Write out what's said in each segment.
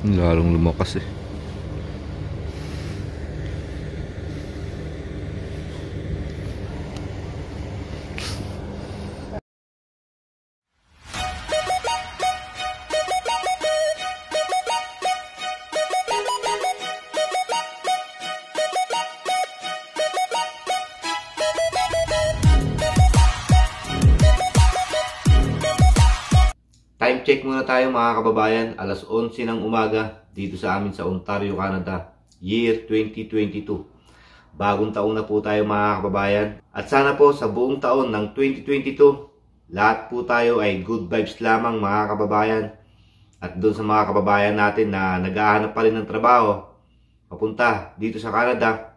Lalong lumakas eh. Time check muna tayo mga kababayan, alas 11 ng umaga dito sa amin sa Ontario, Canada, year 2022. Bagong taon na po tayo mga kababayan. At sana po sa buong taon ng 2022, lahat po tayo ay good vibes lamang mga kababayan. At doon sa mga kababayan natin na naghahanap pa rin ng trabaho, papunta dito sa Canada,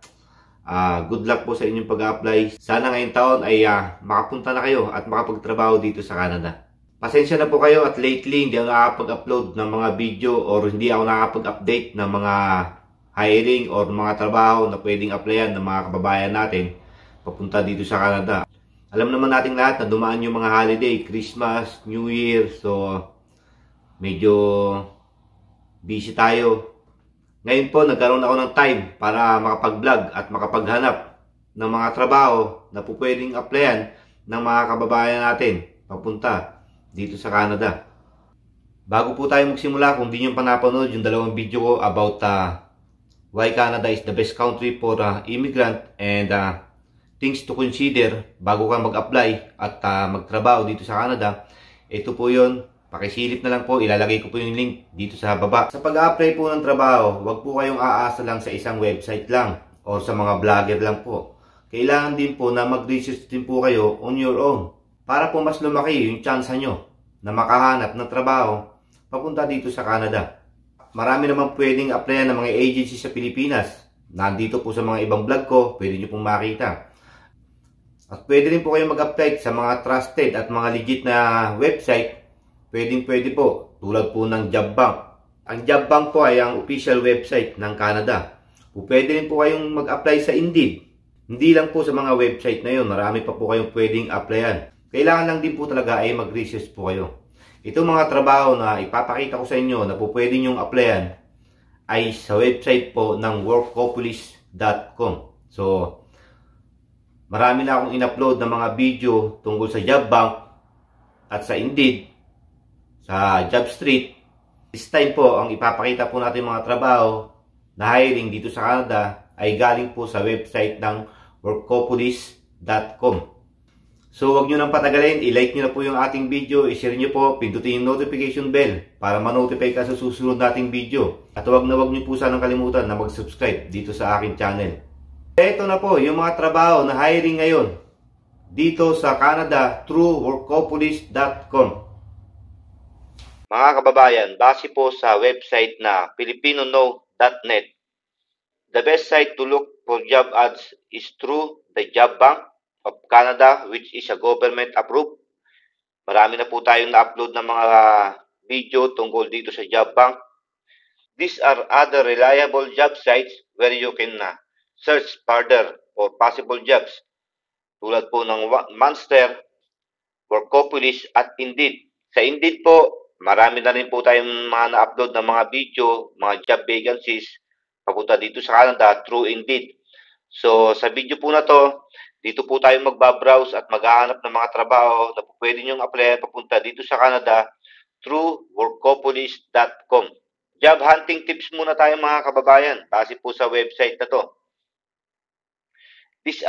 good luck po sa inyong pag-apply. Sana ngayong taon ay makapunta na kayo at makapagtrabaho dito sa Canada. Pasensya na po kayo at lately hindi ako nakakapag-upload ng mga video or hindi ako nakakapag-update ng mga hiring or mga trabaho na pwedeng applyan ng mga kababayan natin papunta dito sa Canada. Alam naman natin lahat na dumaan yung mga holiday, Christmas, New Year, so medyo busy tayo. Ngayon po nagkaroon ako ng time para makapag-vlog at makapaghanap ng mga trabaho na po pwedeng applyan ng mga kababayan natin papunta dito sa Canada. Bago po tayo magsimula, kung di nyo pa napanood yung dalawang video ko about why Canada is the best country for immigrant and things to consider bago ka mag-apply at magtrabaho dito sa Canada, ito po yun. Pakisilip na lang po, ilalagay ko po yung link dito sa baba. Sa pag-apply po ng trabaho, huwag po kayong aasa lang sa isang website lang o sa mga vlogger lang po. Kailangan din po na mag-research din po kayo on your own para po mas lumaki yung chance nyo na makahanap ng trabaho papunta dito sa Canada. Marami naman pwedeng applyan ng mga agency sa Pilipinas. Nandito po sa mga ibang vlog ko, pwede nyo pong makita. At pwede rin po kayong mag-apply sa mga trusted at mga legit na website. Pwede po, tulad po ng JobBank. Ang JobBank po ay ang official website ng Canada. Pwede rin po kayong mag-apply sa Indeed. Hindi lang po sa mga website na yun, marami pa po kayong pwedeng applyan. Kailangan lang din po talaga ay mag-research po kayo. Itong mga trabaho na ipapakita ko sa inyo na po pwede nyong applyan ay sa website po ng workopolis.com. So, marami na akong in-upload ng mga video tungkol sa JobBank at sa Indeed, sa JobStreet. This time po, ang ipapakita po natin mga trabaho na hiring dito sa Canada ay galing po sa website ng workopolis.com. So, huwag nyo nang patagalin, i-like nyo na po yung ating video, i-share nyo po, pindutin yung notification bell para ma-notify ka sa susunod nating video. At huwag nyo po sanang kalimutan na mag-subscribe dito sa aking channel. Ito na po yung mga trabaho na hiring ngayon dito sa Canada through workopolis.com. Mga kababayan, base po sa website na filipinono.net, the best site to look for job ads is through the JobBank of Canada, which is a government approved. Marami na po tayong na-upload ng mga video tungkol dito sa JobBank. These are other reliable job sites where you can search further for possible jobs. Tulad po ng Monster, Workopolis at Indeed. Sa Indeed po, marami na rin po tayong mga na-upload ng mga video, mga job vacancies papunta dito sa Canada through Indeed. So, sa video po na to, dito po tayo magbabrowse at maghahanap ng mga trabaho na pwede nyong apply papunta dito sa Canada through workopolis.com. Job hunting tips muna tayo mga kababayan, base po sa website na to. These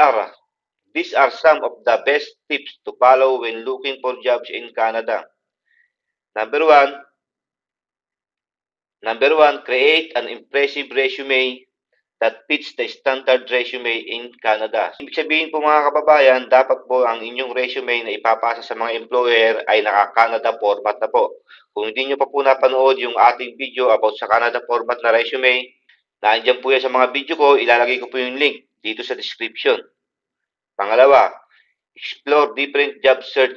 are some of the best tips to follow when looking for jobs in Canada. Number one, create an impressive resume that fits the standard resume in Canada. Ibig sabihin po mga kababayan, dapat po ang inyong resume na ipapasa sa mga employer ay naka-Canada format na po. Kung hindi nyo pa po napanood yung ating video about sa Canada format na resume, naandyan po yan sa mga video ko, ilalagay ko po yung link dito sa description. Pangalawa, explore different job search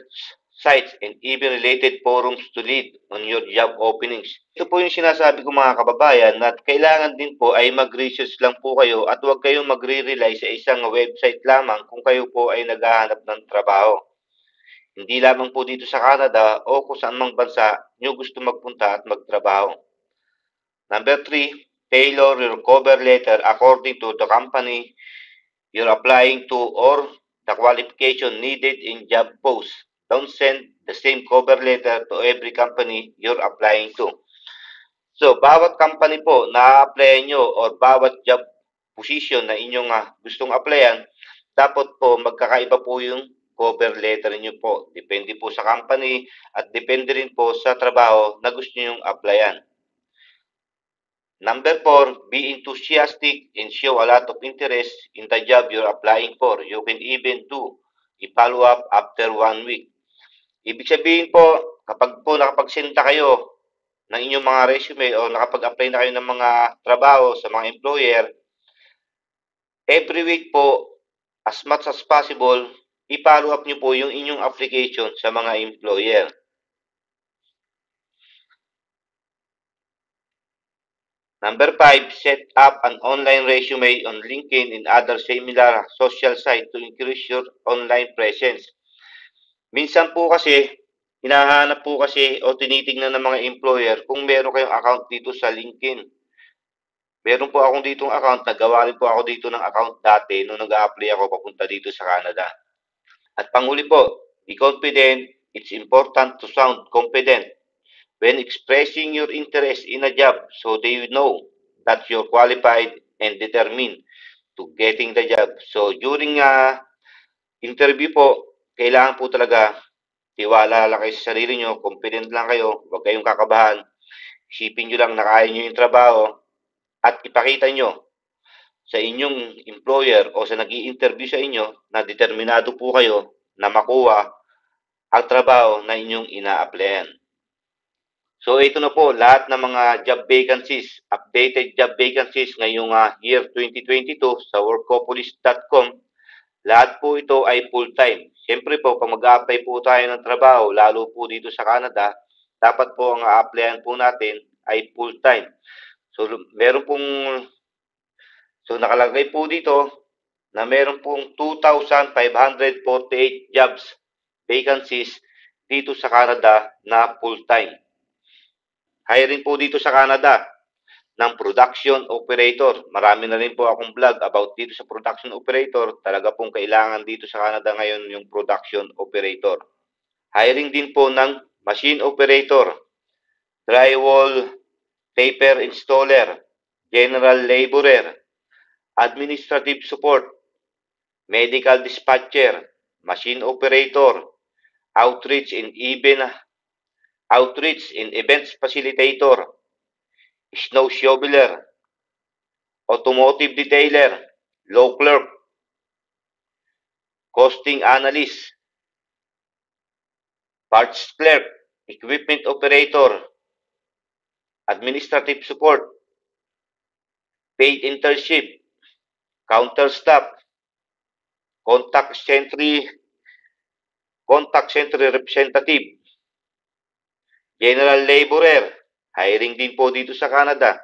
sites and even related forums to lead on your job openings. Ito po yung sinasabi ko mga kababayan na kailangan din po ay mag-research lang po kayo at huwag kayong magre-rely sa isang website lamang kung kayo po ay naghahanap ng trabaho. Hindi lamang po dito sa Canada o kung saan mang bansa nyo gusto magpunta at magtrabaho. Number 3, tailor your cover letter according to the company you're applying to or the qualification needed in job post. Don't send the same cover letter to every company you're applying to. So, bawat company po na applyan nyo or bawat job position na inyong gustong applyan, dapat po magkakaiba po yung cover letter nyo po. Depende po sa company at depende rin po sa trabaho na gusto nyo applyan. Number 4, be enthusiastic and show a lot of interest in the job you're applying for. You can even do a follow-up after 1 week. Ibig sabihin po, kapag po nakapagsinta kayo ng inyong mga resume o nakapag-apply na kayo ng mga trabaho sa mga employer, every week po, as much as possible, i-follow up nyo po yung inyong application sa mga employer. Number 5, set up an online resume on LinkedIn and other similar social sites to increase your online presence. Minsan po kasi, hinahanap po kasi o tinitingnan ng mga employer kung meron kayong account dito sa LinkedIn. Meron po akong ditong account, nagawa rin po ako dito ng account dati nung nag-a-apply ako papunta dito sa Canada. At panghuli po, be confident. It's important to sound confident when expressing your interest in a job so they know that you're qualified and determined to getting the job. So during interview po, kailangan po talaga tiwala lang kayo sa sarili nyo, confident lang kayo, huwag kayong kakabahan. Isipin nyo lang na kaya nyo yung trabaho at ipakita nyo sa inyong employer o sa nag-i-interview sa inyo na determinado po kayo na makuha ang trabaho na inyong ina-applyan. So ito na po lahat ng mga job vacancies, updated job vacancies ngayong year 2022 sa workopolis.com. Lahat po ito ay full-time. Siyempre po, pag mag-a-apply po tayo ng trabaho, lalo po dito sa Canada, dapat po ang a-applyan po natin ay full-time. So nakalagay po dito na meron pong 2,548 jobs vacancies dito sa Canada na full-time. Hiring po dito sa Canada ng production operator. Marami na rin po akong vlog about dito sa production operator. Talaga pong kailangan dito sa Canada ngayon yung production operator. Hiring din po ng machine operator, drywall, paper installer, general laborer, administrative support, medical dispatcher, machine operator, outreach and events facilitator, snow shoveler, automotive detailer, law clerk, costing analyst, parts clerk, equipment operator, administrative support, paid internship, counter staff, contact center representative, general laborer, hiring din po dito sa Canada,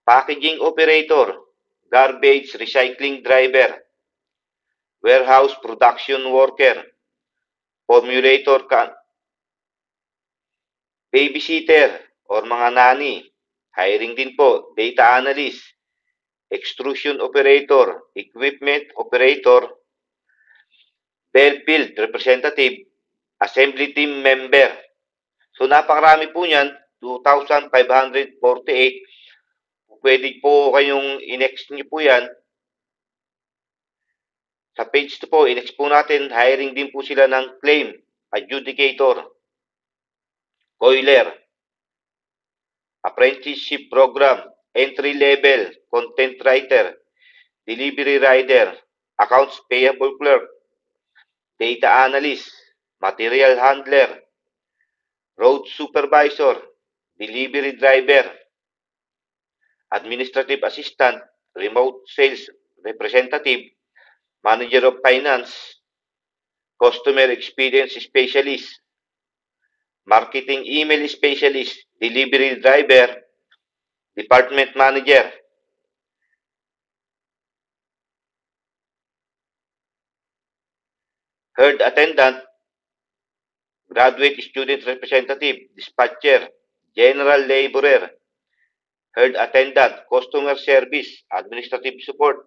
packaging operator, garbage recycling driver, warehouse production worker, formulator, babysitter or mga nani, hiring din po, data analyst, extrusion operator, equipment operator, bell field representative, assembly team member. So napakarami po niyan, 2,548. Pwede po kayong i-next nyo po yan. Sa page 2 po, i-next po natin, hiring din po sila ng claim, adjudicator, coiler, apprenticeship program, entry level, content writer, delivery rider, accounts payable clerk, data analyst, material handler, road supervisor, delivery driver, administrative assistant, remote sales representative, manager of finance, customer experience specialist, marketing email specialist, delivery driver, department manager, herd attendant, graduate student representative, dispatcher, general laborer, herd attendant, customer service, administrative support,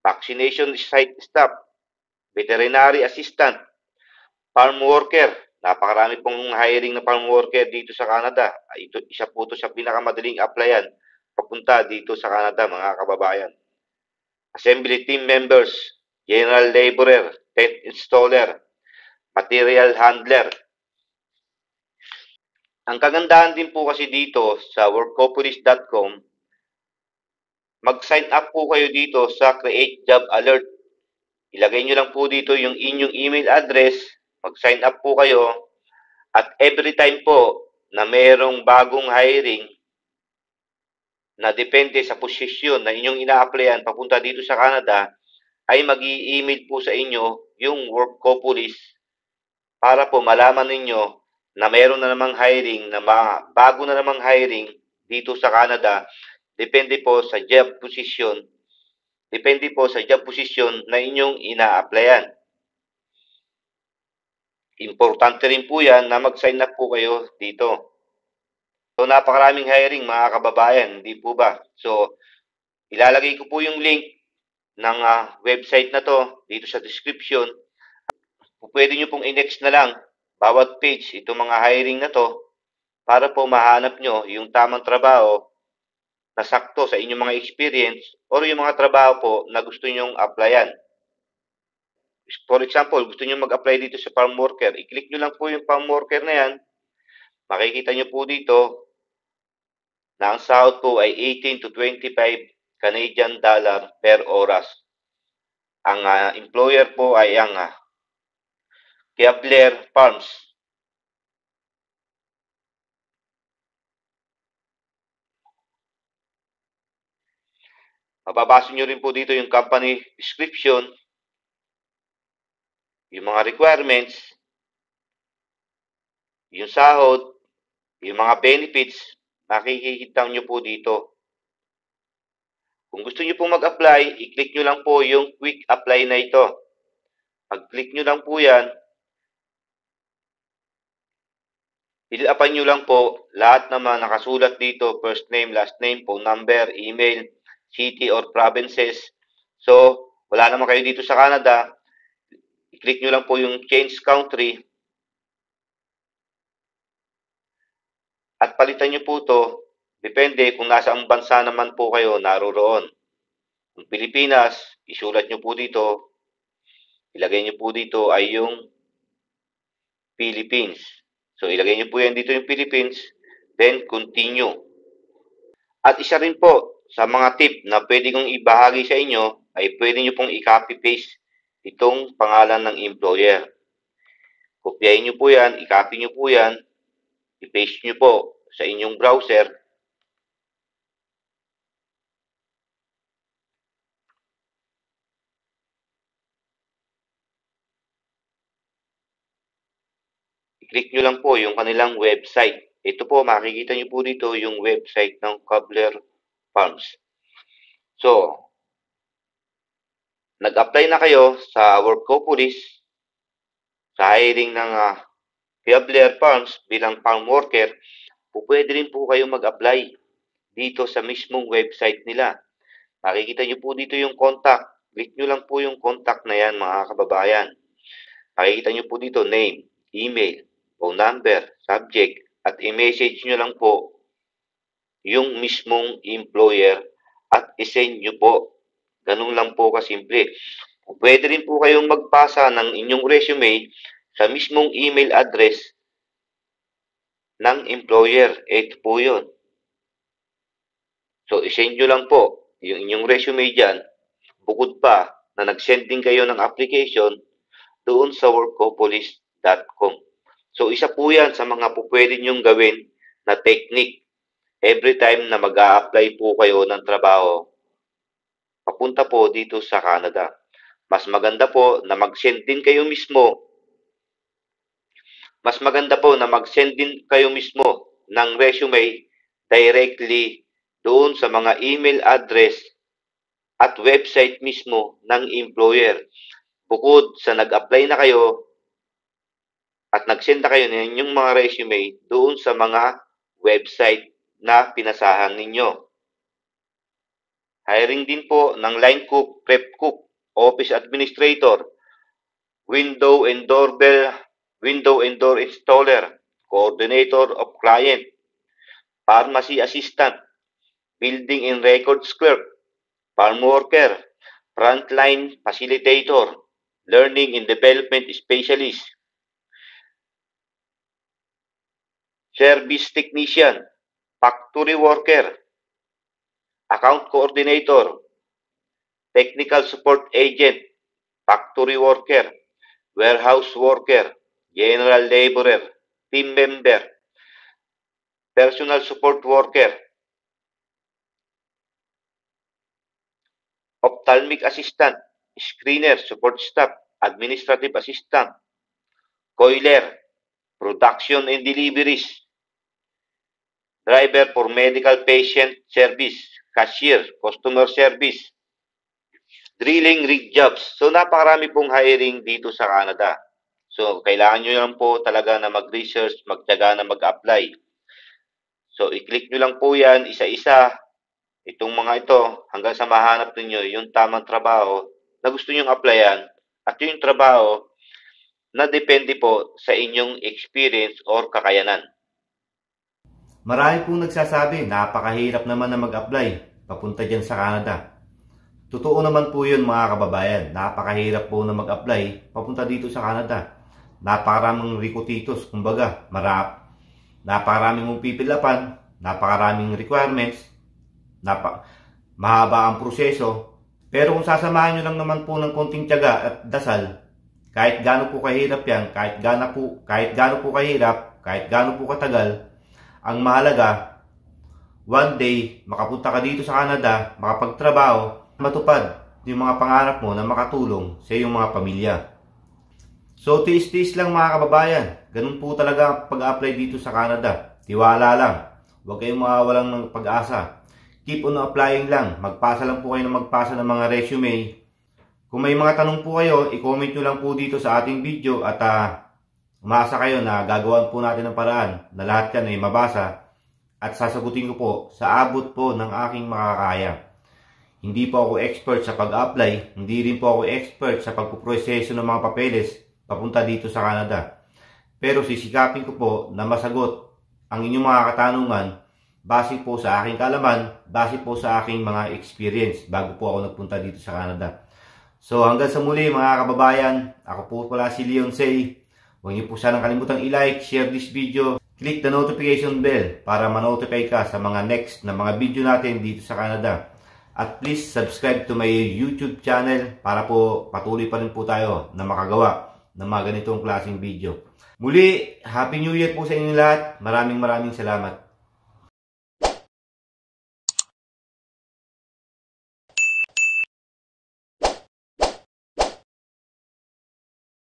vaccination site staff, veterinary assistant, farm worker. Napakarami pong hiring na farm worker dito sa Canada. Ito, isa po ito sa pinakamadaling applyan papunta dito sa Canada, mga kababayan. Assembly team members, general laborer, tent installer, material handler. Ang kagandahan din po kasi dito sa workopolis.com, mag-sign up po kayo dito sa Create Job Alert. Ilagay nyo lang po dito yung inyong email address, mag-sign up po kayo, at every time po na mayroong bagong hiring na depende sa posisyon na inyong ina-applyan papunta dito sa Canada, ay mag-i-email po sa inyo yung Workopolis para po malaman ninyo na mayroon na namang hiring, na bago na namang hiring dito sa Canada, depende po sa job position, na inyong ina-applyan. Importante rin po yan na mag-sign up po kayo dito. So, napakaraming hiring, mga kababayan, hindi po ba? So, ilalagay ko po yung link ng website na to dito sa description. Pwede nyo pong i-next na lang bawat page itong mga hiring na to para po mahanap nyo yung tamang trabaho na sakto sa inyong mga experience or yung mga trabaho po na gusto nyong applyan. For example, gusto nyo mag-apply dito sa farm worker, i-click nyo lang po yung farm worker na yan. Makikita nyo po dito na ang sahod po ay 18 to 25 Canadian dollar per oras. Ang employer po ay ang Keebler Farms. Mababasa nyo rin po dito yung company description, yung mga requirements, yung sahod, yung mga benefits, makikita nyo po dito. Kung gusto nyo pong mag-apply, i-click nyo lang po yung quick apply na ito. Pag-click nyo lang po yan, fill-upan nyo lang po lahat naman nakasulat dito, first name, last name, phone number, email, city or provinces. So, wala naman kayo dito sa Canada, i-click nyo lang po yung change country at palitan nyo po to. Depende kung nasa ang bansa naman po kayo naroroon. Kung Pilipinas, isulat nyo po dito, ilagay nyo po dito ay yung Philippines. So, ilagay nyo po yan dito yung Philippines, then continue. At isa rin po sa mga tip na pwede kong ibahagi sa inyo ay pwede nyo pong i-copy-paste itong pangalan ng employer. Kopyahin nyo po yan, i-copy nyo po yan, i-paste nyo po sa inyong browser. I-click nyo lang po yung kanilang website. Ito po, makikita nyo po dito yung website ng Keebler Farms. So, nag-apply na kayo sa Workopolis sa hiring ng Keebler Farms bilang farm worker, pwede rin po kayo mag-apply dito sa mismong website nila. Makikita nyo po dito yung contact. Click nyo lang po yung contact na yan, mga kababayan. Makikita nyo po dito name, email, phone number, subject, at i-message nyo lang po yung mismong employer at isend nyo po. Ganun lang po kasimple. Pwede rin po kayong magpasa ng inyong resume sa mismong email address ng employer. Ito po yun. So, isend nyo lang po yung inyong resume dyan. Bukod pa na nag-send din kayo ng application doon sa workopolis.com. So, isa po yan sa mga pwede nyong gawin na technique every time na mag-a-apply po kayo ng trabaho papunta po dito sa Canada. Mas maganda po na mag-send din kayo mismo. Ng resume directly doon sa mga email address at website mismo ng employer. Bukod sa nag-apply na kayo, at nagsenda kayo ng inyong mga resume doon sa mga website na pinasahan ninyo. Hiring din po ng line cook, prep cook, office administrator, window and door installer, coordinator of client, pharmacy assistant, building and records clerk, farm worker, frontline facilitator, learning and development specialist, service technician, factory worker, account coordinator, technical support agent, factory worker, warehouse worker, general laborer, team member, personal support worker, ophthalmic assistant, screener, support staff, administrative assistant, coiler, production and deliveries, driver for medical patient service, cashier, customer service, drilling rig jobs. So, napakarami pong hiring dito sa Canada. So, kailangan nyo lang po talaga na mag-research, magtyaga na mag-apply. So, i-click nyo lang po yan, isa-isa, itong mga ito, hanggang sa mahanap ninyo yung tamang trabaho na gusto nyong applyan at yung trabaho na depende po sa inyong experience or kakayanan. Marami pong nagsasabi, napakahirap naman na mag-apply papunta dyan sa Canada. Totoo naman po yun mga kababayan, napakahirap po na mag-apply papunta dito sa Canada. Napakaraming rikutitos, kumbaga, napakaraming mong pipilapan, napakaraming requirements, mahaba ang proseso. Pero kung sasamahan nyo lang naman po ng konting tiyaga at dasal, kahit gaano po kahirap yan, kahit gaano po kahirap, kahit gaano po katagal, ang mahalaga, one day, makapunta ka dito sa Canada, makapagtrabaho, matupad yung mga pangarap mo na makatulong sa iyong mga pamilya. So, tiis-tiis lang mga kababayan. Ganun po talaga pag-apply dito sa Canada. Tiwala lang. Huwag kayong mawawalan ng pag-asa. Keep on applying lang. Magpasa lang po kayo ng magpasa ng mga resume. Kung may mga tanong po kayo, i-comment nyo lang po dito sa ating video at umasa kayo na gagawan po natin ng paraan na lahat yan ay mabasa at sasagutin ko po sa abot po ng aking makakaya. Hindi po ako expert sa pag-apply, hindi rin po ako expert sa pagpuproseso ng mga papeles papunta dito sa Canada. Pero sisikapin ko po na masagot ang inyong mga katanungan base po sa aking kaalaman, base po sa aking mga experience bago po ako nagpunta dito sa Canada. So hanggang sa muli mga kababayan, ako po pala si Leon Say. Huwag niyo po sanang kalimutang i-like, share this video, click the notification bell para ma-notify ka sa mga next na mga video natin dito sa Canada. At please subscribe to my YouTube channel para po patuloy pa rin po tayo na makagawa ng mga ganitong klaseng video. Muli, Happy New Year po sa inyo lahat. Maraming salamat.